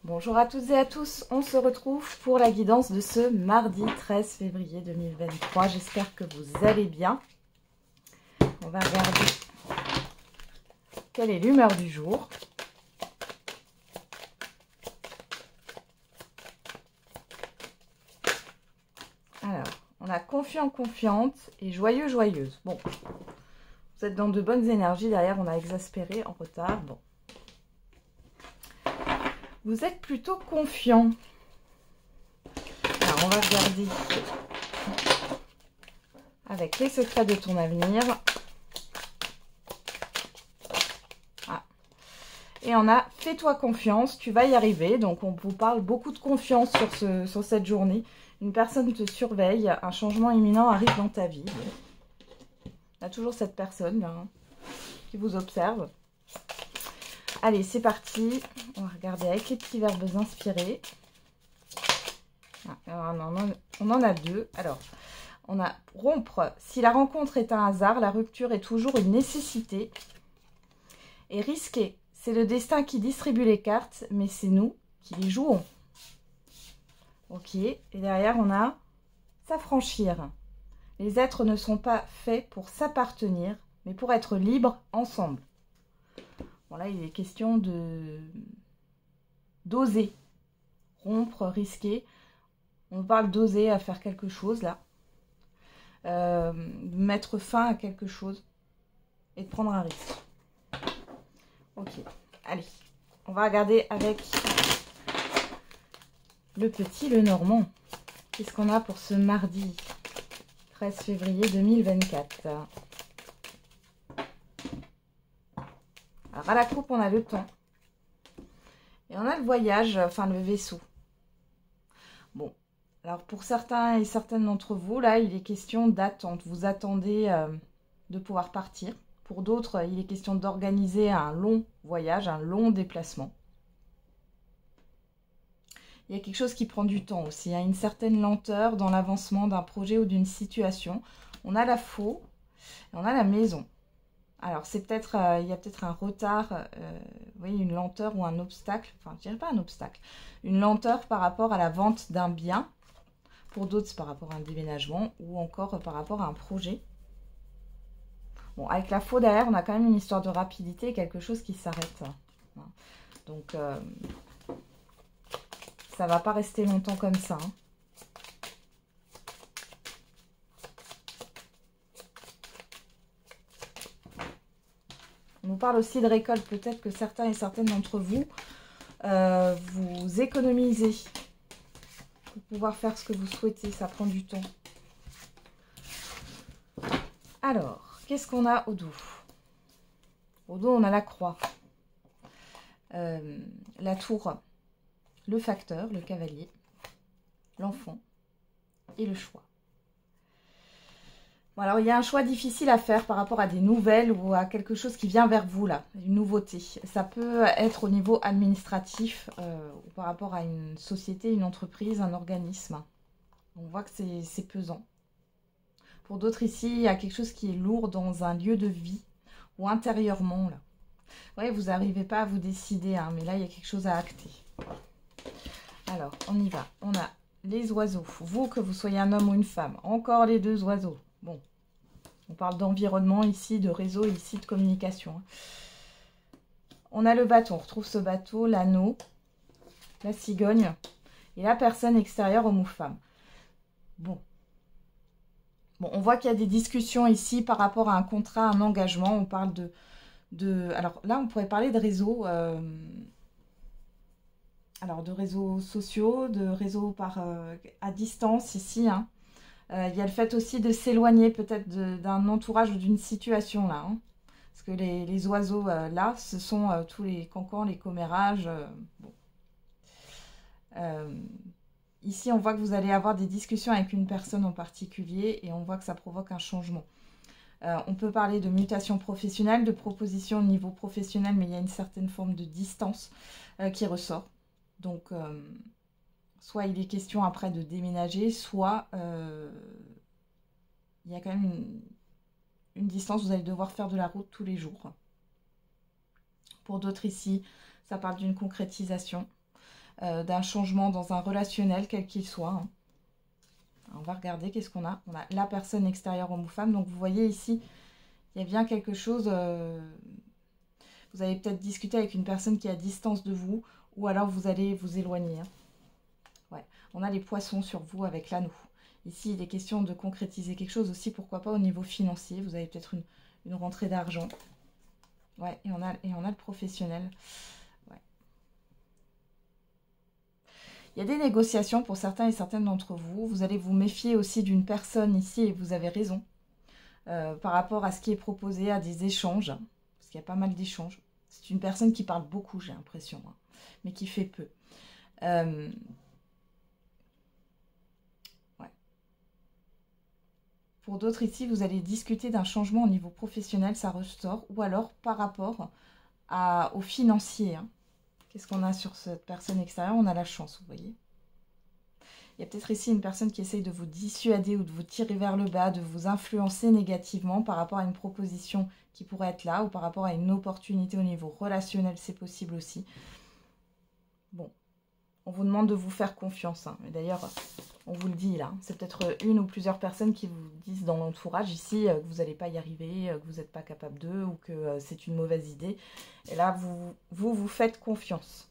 Bonjour à toutes et à tous, on se retrouve pour la guidance de ce mardi 13 février 2023. J'espère que vous allez bien. On va regarder quelle est l'humeur du jour. Alors, on a confiant, confiante et joyeux, joyeuse. Bon, vous êtes dans de bonnes énergies. Derrière, on a exaspéré, en retard. Bon. Vous êtes plutôt confiant. Alors, on va regarder avec les secrets de ton avenir. Ah. Et on a fais-toi confiance, tu vas y arriver. Donc, on vous parle beaucoup de confiance sur cette journée. Une personne te surveille, un changement imminent arrive dans ta vie. Il y a toujours cette personne là, hein, qui vous observe. Allez, c'est parti. On va regarder avec les petits verbes inspirés. Ah, on en a deux. Alors, on a rompre. Si la rencontre est un hasard, la rupture est toujours une nécessité. Et risquer. C'est le destin qui distribue les cartes, mais c'est nous qui les jouons. Ok. Et derrière, on a s'affranchir. Les êtres ne sont pas faits pour s'appartenir, mais pour être libres ensemble. Bon, là, il est question d'oser, rompre, risquer. On parle d'oser à faire quelque chose, là. De mettre fin à quelque chose et de prendre un risque. Ok, allez. On va regarder avec le petit, le normand. Qu'est-ce qu'on a pour ce mardi 13 février 2024 ? Alors, à la coupe, on a le temps. Et on a le voyage, enfin le vaisseau. Bon, alors pour certains et certaines d'entre vous, là, il est question d'attente. Vous attendez de pouvoir partir. Pour d'autres, il est question d'organiser un long voyage, un long déplacement. Il y a quelque chose qui prend du temps aussi. Il y a une certaine lenteur dans l'avancement d'un projet ou d'une situation. On a la faux et on a la maison. Alors, c'est peut-être, il y a peut-être un retard, vous voyez, une lenteur ou un obstacle, enfin, je dirais pas un obstacle, une lenteur par rapport à la vente d'un bien. Pour d'autres, c'est par rapport à un déménagement ou encore par rapport à un projet. Bon, avec la faux derrière, on a quand même une histoire de rapidité, quelque chose qui s'arrête. Donc, ça va pas rester longtemps comme ça. Hein. On nous parle aussi de récolte. Peut-être que certains et certaines d'entre vous, vous économisez pour pouvoir faire ce que vous souhaitez. Ça prend du temps. Alors, qu'est-ce qu'on a au dos? Au dos, on a la croix, la tour, le facteur, le cavalier, l'enfant et le choix. Bon, alors, il y a un choix difficile à faire par rapport à des nouvelles ou à quelque chose qui vient vers vous, là, une nouveauté. Ça peut être au niveau administratif ou par rapport à une société, une entreprise, un organisme. On voit que c'est pesant. Pour d'autres ici, il y a quelque chose qui est lourd dans un lieu de vie ou intérieurement, là. Ouais, vous n'arrivez pas à vous décider, hein, mais là, il y a quelque chose à acter. Alors, on y va. On a les oiseaux. Vous, que vous soyez un homme ou une femme. Encore les deux oiseaux. Bon, on parle d'environnement ici, de réseau ici, de communication. On a le bateau. On retrouve ce bateau, l'anneau, la cigogne et la personne extérieure, homme ou femme. Bon. Bon, on voit qu'il y a des discussions ici par rapport à un contrat, un engagement. On parle alors là, on pourrait parler de réseaux. Alors, de réseaux sociaux, de réseaux à distance ici. Hein. Il y a le fait aussi de s'éloigner peut-être d'un entourage ou d'une situation là. Hein. Parce que les oiseaux là, ce sont tous les cancans, les commérages. Bon. Ici, on voit que vous allez avoir des discussions avec une personne en particulier et on voit que ça provoque un changement. On peut parler de mutation professionnelle, de proposition au niveau professionnel, mais il y a une certaine forme de distance qui ressort. Donc, soit il est question après de déménager, soit il y a quand même une distance, vous allez devoir faire de la route tous les jours. Pour d'autres ici, ça parle d'une concrétisation. d'un changement dans un relationnel, quel qu'il soit. Hein. On va regarder qu'est-ce qu'on a. On a la personne extérieure homme ou femme. Donc vous voyez ici, il y a bien quelque chose. Vous allez peut-être discuter avec une personne qui est à distance de vous, ou alors vous allez vous éloigner. Hein. Ouais. On a les poissons sur vous avec l'anneau. Ici, il est question de concrétiser quelque chose aussi, pourquoi pas au niveau financier. Vous avez peut-être une rentrée d'argent. Ouais, et on a le professionnel. Ouais. Il y a des négociations pour certains et certaines d'entre vous. Vous allez vous méfier aussi d'une personne ici, et vous avez raison, par rapport à ce qui est proposé, à des échanges, parce qu'il y a pas mal d'échanges. C'est une personne qui parle beaucoup, j'ai l'impression, hein, mais qui fait peu. Ouais. Pour d'autres ici, vous allez discuter d'un changement au niveau professionnel, ça ressort, ou alors par rapport au financier. Hein. Qu'est-ce qu'on a sur cette personne extérieure? On a la chance, vous voyez. Il y a peut-être ici une personne qui essaye de vous dissuader ou de vous tirer vers le bas, de vous influencer négativement par rapport à une proposition qui pourrait être là, ou par rapport à une opportunité au niveau relationnel, c'est possible aussi. Bon, on vous demande de vous faire confiance. Hein. D'ailleurs, on vous le dit là, c'est peut-être une ou plusieurs personnes qui vous disent dans l'entourage ici que vous n'allez pas y arriver, que vous n'êtes pas capable d'eux, ou que c'est une mauvaise idée. Et là, vous faites confiance.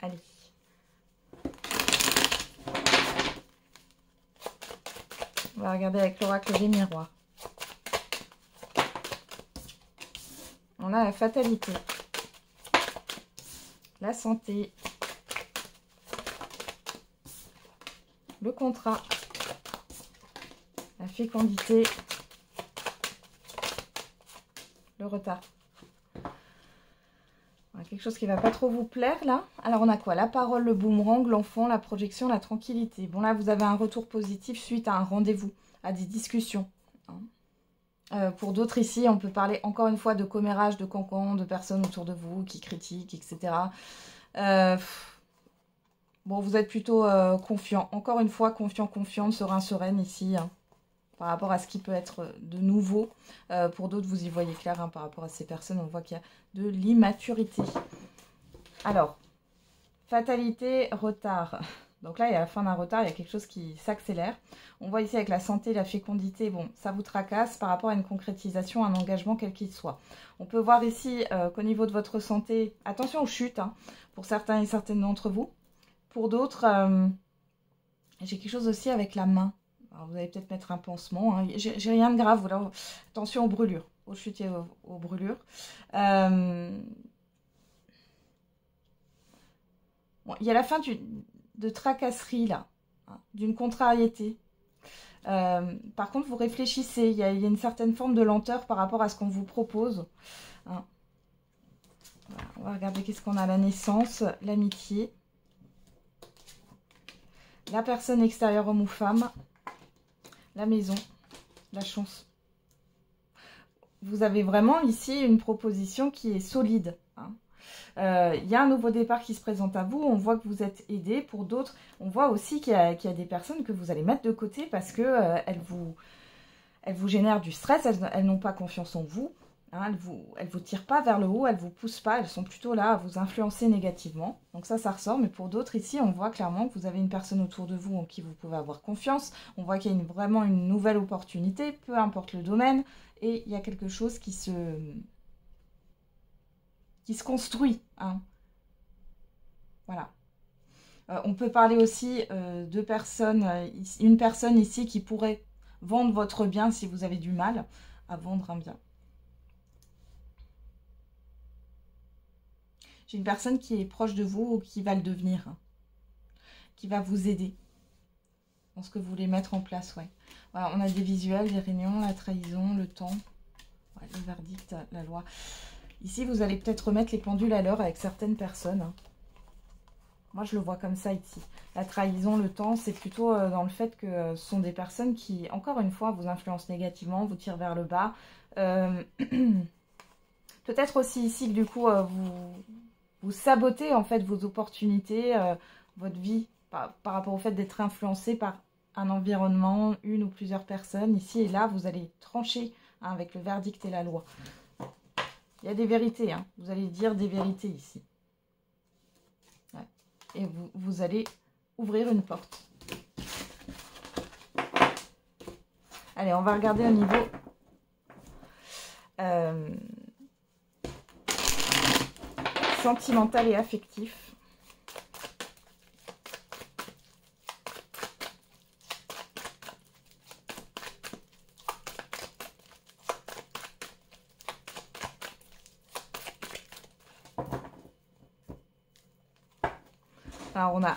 Allez. On va regarder avec l'oracle des miroirs. On a la fatalité, la santé, le contrat, la fécondité, le retard. On a quelque chose qui ne va pas trop vous plaire là. Alors on a quoi? La parole, le boomerang, l'enfant, la projection, la tranquillité. Bon là vous avez un retour positif suite à un rendez-vous, à des discussions. Pour d'autres ici, on peut parler encore une fois de commérage, de cancan, de personnes autour de vous qui critiquent, etc. Bon, vous êtes plutôt confiant. Encore une fois, confiant, confiante, serein, sereine ici, hein, par rapport à ce qui peut être de nouveau. Pour d'autres, vous y voyez clair, hein, par rapport à ces personnes, on voit qu'il y a de l'immaturité. Alors, fatalité, retard. Donc là, il y a la fin d'un retard, il y a quelque chose qui s'accélère. On voit ici avec la santé, la fécondité, bon, ça vous tracasse par rapport à une concrétisation, un engagement quel qu'il soit. On peut voir ici qu'au niveau de votre santé, attention aux chutes, hein, pour certains et certaines d'entre vous. Pour d'autres, j'ai quelque chose aussi avec la main. Alors, vous allez peut-être mettre un pansement, hein. J'ai rien de grave, voilà. Attention aux brûlures, aux chutes et aux brûlures. Bon, il y a la fin de tracasserie là, hein, d'une contrariété. Par contre, vous réfléchissez, il y a une certaine forme de lenteur par rapport à ce qu'on vous propose. Hein. Voilà, on va regarder qu'est-ce qu'on a. La naissance, l'amitié, la personne extérieure homme ou femme, la maison, la chance. Vous avez vraiment ici une proposition qui est solide. Hein. Il y a un nouveau départ qui se présente à vous, on voit que vous êtes aidé. Pour d'autres, on voit aussi qu'il y a des personnes que vous allez mettre de côté parce que elles vous génèrent du stress, elles n'ont pas confiance en vous, hein, elles vous tirent pas vers le haut, elles vous poussent pas, elles sont plutôt là à vous influencer négativement. Donc ça ressort, mais pour d'autres ici, on voit clairement que vous avez une personne autour de vous en qui vous pouvez avoir confiance, on voit qu'il y a vraiment une nouvelle opportunité, peu importe le domaine, et il y a quelque chose qui se construit. Hein. Voilà. On peut parler aussi de personnes, une personne ici qui pourrait vendre votre bien si vous avez du mal à vendre un bien. J'ai une personne qui est proche de vous ou qui va le devenir, hein, qui va vous aider dans ce que vous voulez mettre en place. Ouais. Voilà, on a des visuels, des réunions, la trahison, le temps, ouais, le verdict, la loi. Ici, vous allez peut-être remettre les pendules à l'heure avec certaines personnes. Hein. Moi, je le vois comme ça ici. La trahison, le temps, c'est plutôt dans le fait que ce sont des personnes qui, encore une fois, vous influencent négativement, vous tirent vers le bas. Peut-être aussi ici que du coup, vous sabotez en fait vos opportunités, votre vie, par rapport au fait d'être influencé par un environnement, une ou plusieurs personnes. Ici et là, vous allez trancher, hein, avec le verdict et la loi. Il y a des vérités, hein. Vous allez dire des vérités ici. Ouais. Et vous allez ouvrir une porte. Allez, on va regarder au niveau sentimental et affectif. Alors, on a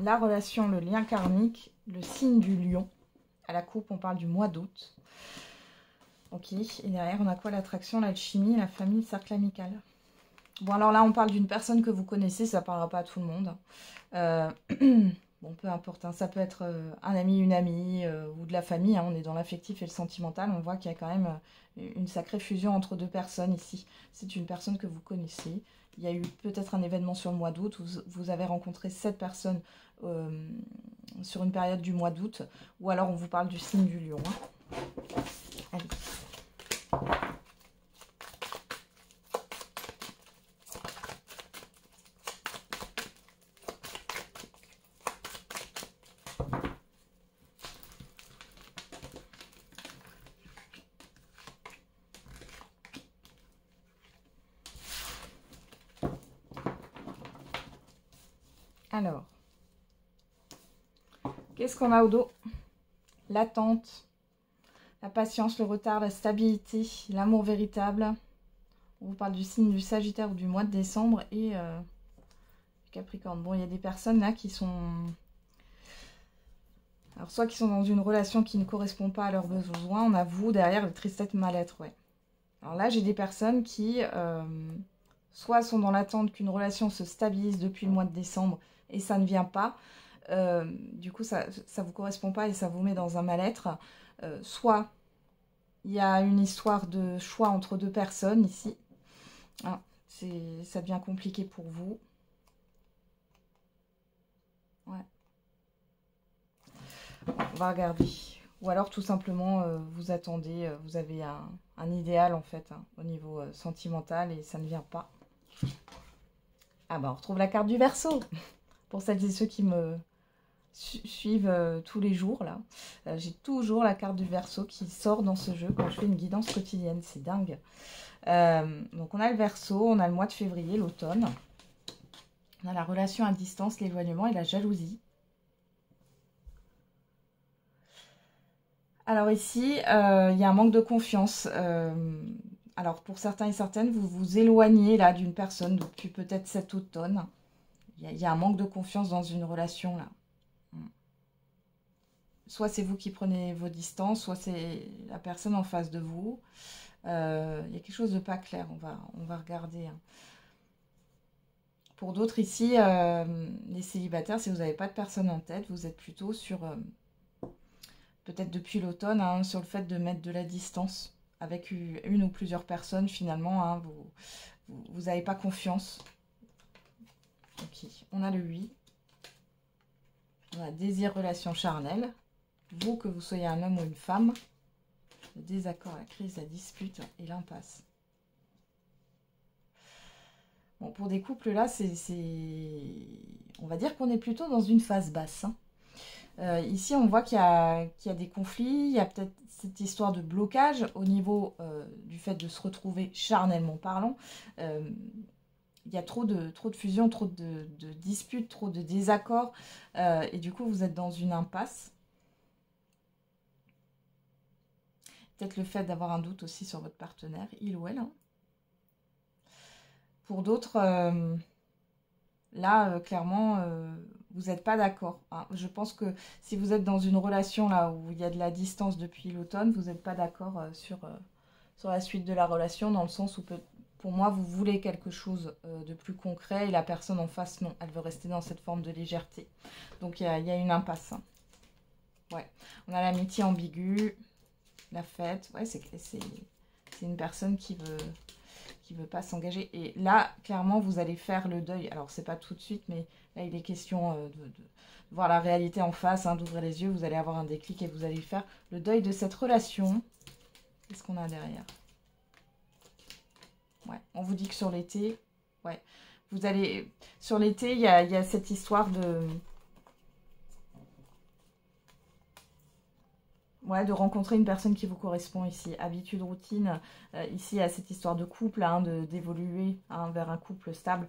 la relation, le lien karmique, le signe du lion. À la coupe, on parle du mois d'août. Ok, et derrière, on a quoi? L'attraction, l'alchimie, la famille, le cercle amical. Bon, alors là, on parle d'une personne que vous connaissez, ça ne parlera pas à tout le monde. Bon, peu importe, hein, ça peut être un ami, une amie, ou de la famille, hein, on est dans l'affectif et le sentimental, on voit qu'il y a quand même une sacrée fusion entre deux personnes ici. C'est une personne que vous connaissez. Il y a eu peut-être un événement sur le mois d'août, où vous avez rencontré cette personne sur une période du mois d'août, ou alors on vous parle du signe du lion. Hein. Allez. Alors, qu'est-ce qu'on a au dos? L'attente, la patience, le retard, la stabilité, l'amour véritable. On vous parle du signe du Sagittaire ou du mois de décembre et du Capricorne. Bon, il y a des personnes là qui sont... Alors, soit qui sont dans une relation qui ne correspond pas à leurs besoins. On a vous derrière le tristesse mal-être, ouais. Alors là, j'ai des personnes qui... soit sont dans l'attente qu'une relation se stabilise depuis le mois de décembre et ça ne vient pas. Du coup, ça ne vous correspond pas et ça vous met dans un mal-être. Soit il y a une histoire de choix entre deux personnes ici. Ah, ça devient compliqué pour vous. Ouais. On va regarder. Ou alors tout simplement, vous attendez, vous avez un idéal en fait, hein, au niveau sentimental et ça ne vient pas. Ah bah on retrouve la carte du Verseau. Pour celles et ceux qui me suivent tous les jours là. J'ai toujours la carte du Verseau qui sort dans ce jeu quand je fais une guidance quotidienne. C'est dingue. Donc on a le Verseau, on a le mois de février, l'automne. On a la relation à distance, l'éloignement et la jalousie. Alors ici, il y a un manque de confiance. Alors pour certains et certaines, vous vous éloignez là d'une personne depuis peut-être cet automne. Il y a un manque de confiance dans une relation là. Soit c'est vous qui prenez vos distances, soit c'est la personne en face de vous. Il y a quelque chose de pas clair, on va regarder. Hein. Pour d'autres ici, les célibataires, si vous n'avez pas de personne en tête, vous êtes plutôt sur, peut-être depuis l'automne, hein, sur le fait de mettre de la distance avec une ou plusieurs personnes finalement. Hein, vous n'avez pas confiance. Ok, on a le 8. On a désir, relation charnelle. Vous, que vous soyez un homme ou une femme. Le désaccord, la crise, la dispute et l'impasse. Bon, pour des couples là, on va dire qu'on est plutôt dans une phase basse. Hein. Ici, on voit qu'il y a des conflits, il y a peut-être cette histoire de blocage au niveau du fait de se retrouver charnellement parlant. Il y a trop de fusion, trop de disputes, trop de désaccords. Et du coup, vous êtes dans une impasse. Peut-être le fait d'avoir un doute aussi sur votre partenaire, il ou elle. Hein. Pour d'autres, là, clairement, vous n'êtes pas d'accord. Hein. Je pense que si vous êtes dans une relation là où il y a de la distance depuis l'automne, vous n'êtes pas d'accord sur la suite de la relation, dans le sens où pour moi, vous voulez quelque chose de plus concret et la personne en face, non. Elle veut rester dans cette forme de légèreté. Donc, il y a une impasse. Hein. Ouais. On a l'amitié ambiguë, la fête. Ouais, c'est une personne qui veut pas s'engager. Et là, clairement, vous allez faire le deuil. Alors, c'est pas tout de suite, mais là, il est question de voir la réalité en face, hein, d'ouvrir les yeux. Vous allez avoir un déclic et vous allez faire le deuil de cette relation. Qu'est-ce qu'on a derrière? On vous dit que sur l'été, ouais, vous allez... Sur l'été, il y a cette histoire de... Ouais, de rencontrer une personne qui vous correspond ici. Habitude, routine. Ici, il y a cette histoire de couple, hein, d'évoluer vers un couple stable.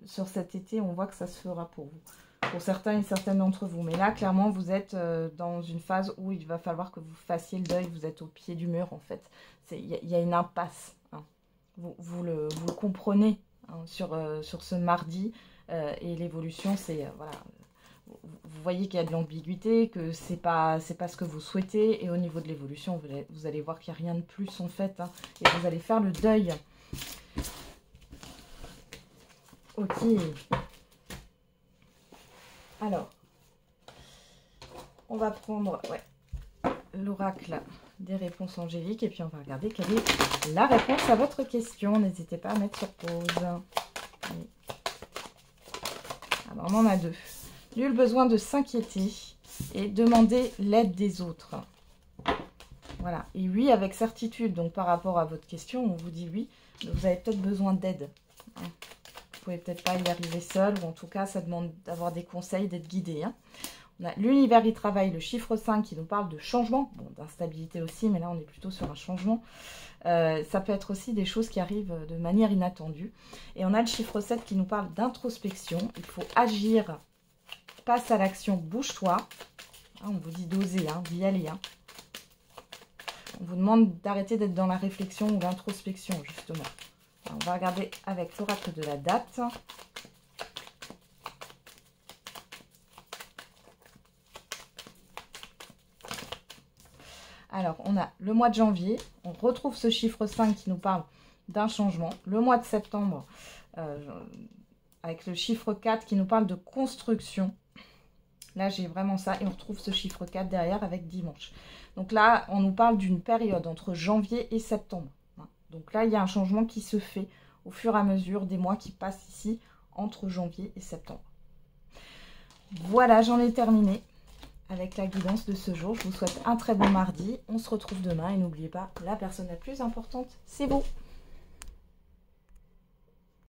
Sur cet été, on voit que ça se fera pour vous. Pour certains et certaines d'entre vous. Mais là, clairement, vous êtes dans une phase où il va falloir que vous fassiez le deuil. Vous êtes au pied du mur, en fait. Il y a une impasse. Hein. Vous le comprenez hein, sur ce mardi. Et l'évolution, c'est... voilà. Vous voyez qu'il y a de l'ambiguïté, que c'est pas ce que vous souhaitez. Et au niveau de l'évolution, vous allez voir qu'il n'y a rien de plus, en fait. Hein, et vous allez faire le deuil. Ok. Alors, on va prendre l'oracle des réponses angéliques et puis on va regarder quelle est la réponse à votre question. N'hésitez pas à mettre sur pause. Oui. Alors, on en a deux. Nul besoin de s'inquiéter et demander l'aide des autres. Voilà. Et oui, avec certitude. Donc, par rapport à votre question, on vous dit oui, mais vous avez peut-être besoin d'aide. Hein. Vous pouvez peut-être pas y arriver seul, ou en tout cas, ça demande d'avoir des conseils, d'être guidé. Hein. On a l'univers y travaille, le chiffre 5 qui nous parle de changement, bon, d'instabilité aussi, mais là, on est plutôt sur un changement. Ça peut être aussi des choses qui arrivent de manière inattendue. Et on a le chiffre 7 qui nous parle d'introspection. Il faut agir, passe à l'action, bouge-toi. Hein, on vous dit d'oser, hein, d'y aller. Hein. On vous demande d'arrêter d'être dans la réflexion ou l'introspection, justement. On va regarder avec l'oracle de la date. Alors, on a le mois de janvier. On retrouve ce chiffre 5 qui nous parle d'un changement. Le mois de septembre, avec le chiffre 4 qui nous parle de construction. Là, j'ai vraiment ça. Et on retrouve ce chiffre 4 derrière avec dimanche. Donc là, on nous parle d'une période entre janvier et septembre. Donc là, il y a un changement qui se fait au fur et à mesure des mois qui passent ici entre janvier et septembre. Voilà, j'en ai terminé avec la guidance de ce jour. Je vous souhaite un très bon mardi. On se retrouve demain et n'oubliez pas, la personne la plus importante, c'est vous.